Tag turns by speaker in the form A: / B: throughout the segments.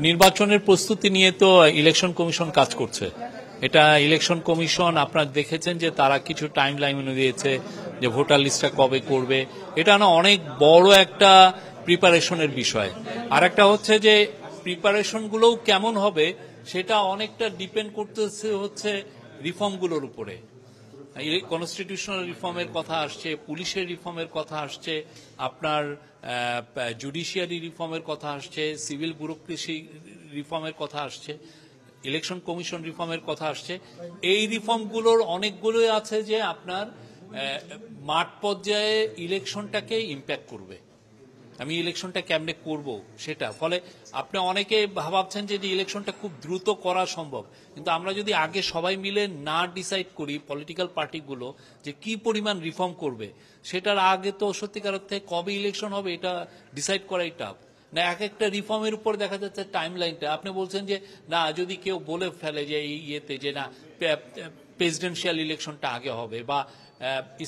A: নির্বাচনের প্রস্তুতি নিয়ে তো ইলেকশন কমিশন কাজ করছে। এটা ইলেকশন কমিশন আপনারা দেখেছেন যে তারা কিছু টাইম লাইন দিয়েছে যে ভোটার লিস্টটা কবে করবে। এটা না অনেক বড় একটা প্রিপারেশনের বিষয়। আর একটা হচ্ছে যে প্রিপারেশনগুলোও কেমন হবে সেটা অনেকটা ডিপেন্ড করতেছে হচ্ছে রিফর্মগুলোর উপরে। কনস্টিটিউশনাল রিফর্মের কথা আসছে, পুলিশের রিফর্মের কথা আসছে, আপনার জুডিশিয়ারি রিফর্মের কথা আসছে, সিভিল ব্যুরোক্রেসি রিফর্মের কথা আসছে, ইলেকশন কমিশন রিফর্মের কথা আসছে। এই রিফর্মগুলোর অনেকগুলোই আছে যে আপনার মাঠ পর্যায়ে ইলেকশনটাকে ইম্প্যাক্ট করবে। আমি ইলেকশনটা কেমনে করব সেটা, ফলে আপনি অনেকে ভাবছেন যে ইলেকশনটা খুব দ্রুত করা সম্ভব, কিন্তু আমরা যদি আগে সবাই মিলে না ডিসাইড করি পলিটিক্যাল পার্টিগুলো যে কি পরিমাণ রিফর্ম করবে, সেটার আগে তো সত্যিকার অর্থে কবে ইলেকশন হবে এটা ডিসাইড করাই টাফ। না এক একটা রিফর্মের উপর দেখা যাচ্ছে টাইম লাইনটা। আপনি বলছেন যে না, যদি কেউ বলে ফেলে যে এই ইয়েতে যে না প্রেসিডেন্সিয়াল ইলেকশনটা আগে হবে বা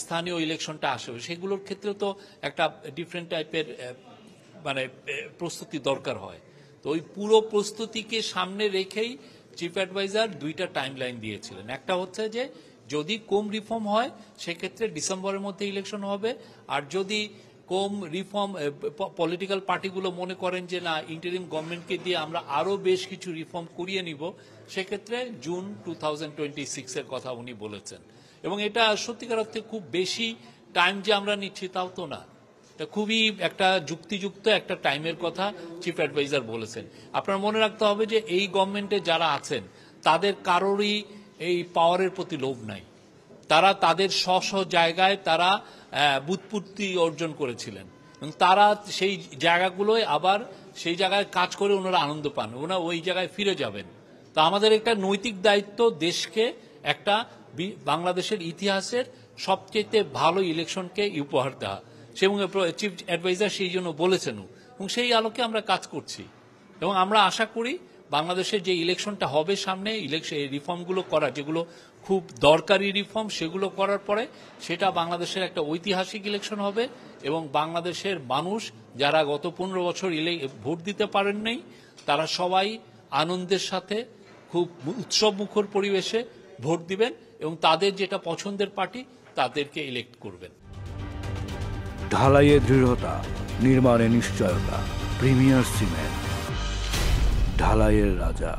A: স্থানীয় ইলেকশনটা আসবে, সেগুলোর ক্ষেত্রে তো একটা ডিফারেন্ট টাইপের মানে প্রস্তুতি দরকার হয়। তো ওই পুরো প্রস্তুতিকে সামনে রেখেই চিফ অ্যাডভাইজার দুইটা টাইম লাইন দিয়েছিলেন। একটা হচ্ছে যে যদি কম রিফর্ম হয় সেক্ষেত্রে ডিসেম্বরের মধ্যে ইলেকশন হবে, আর যদি কম রিফর্ম পলিটিক্যাল পার্টিগুলো মনে করেন যে না ইন্টারিম গভর্নমেন্টকে দিয়ে আমরা আরো বেশ কিছু রিফর্ম করিয়ে নিব, সেক্ষেত্রে জুন 2026-এর কথা উনি বলেছেন। এবং এটা সত্যিকার অর্থে খুব বেশি টাইম যে আমরা নিচ্ছি তাও তো না, এটা খুবই একটা যুক্তিযুক্ত একটা টাইমের কথা চিফ অ্যাডভাইজার বলেছেন। আপনার মনে রাখতে হবে যে এই গভর্নমেন্টে যারা আছেন তাদের কারোরই এই পাওয়ারের প্রতি লোভ নাই। তারা তাদের স্ব জায়গায় তারা বুৎপত্তি অর্জন করেছিলেন এবং তারা সেই জায়গাগুলোয় আবার সেই জায়গায় কাজ করে ওনারা আনন্দ পান, ওনারা ওই জায়গায় ফিরে যাবেন। তো আমাদের একটা নৈতিক দায়িত্ব দেশকে একটা বাংলাদেশের ইতিহাসের সবচেয়ে ভালো ইলেকশনকে উপহার দেওয়া, এবং চিফ অ্যাডভাইজার সেই জন্য বলেছেন এবং সেই আলোকে আমরা কাজ করছি। এবং আমরা আশা করি বাংলাদেশের যে ইলেকশনটা হবে সামনে, ইলেকশন রিফর্মগুলো করা যেগুলো খুব দরকারি রিফর্ম, সেগুলো করার পরে সেটা বাংলাদেশের একটা ঐতিহাসিক ইলেকশন হবে এবং বাংলাদেশের মানুষ যারা গত 15 বছর ভোট দিতে পারেন নাই, তারা সবাই আনন্দের সাথে খুব উৎসব মুখর পরিবেশে ভোট দিবেন এবং তাদের যেটা পছন্দের পার্টি তাদেরকে ইলেক্ট করবেন।
B: ঢালাইয়ে দৃঢ়তা, নির্মাণে নিশ্চয়তা, প্রিমিয়ার সিমেন্ট, ঢালাইয়ের রাজা।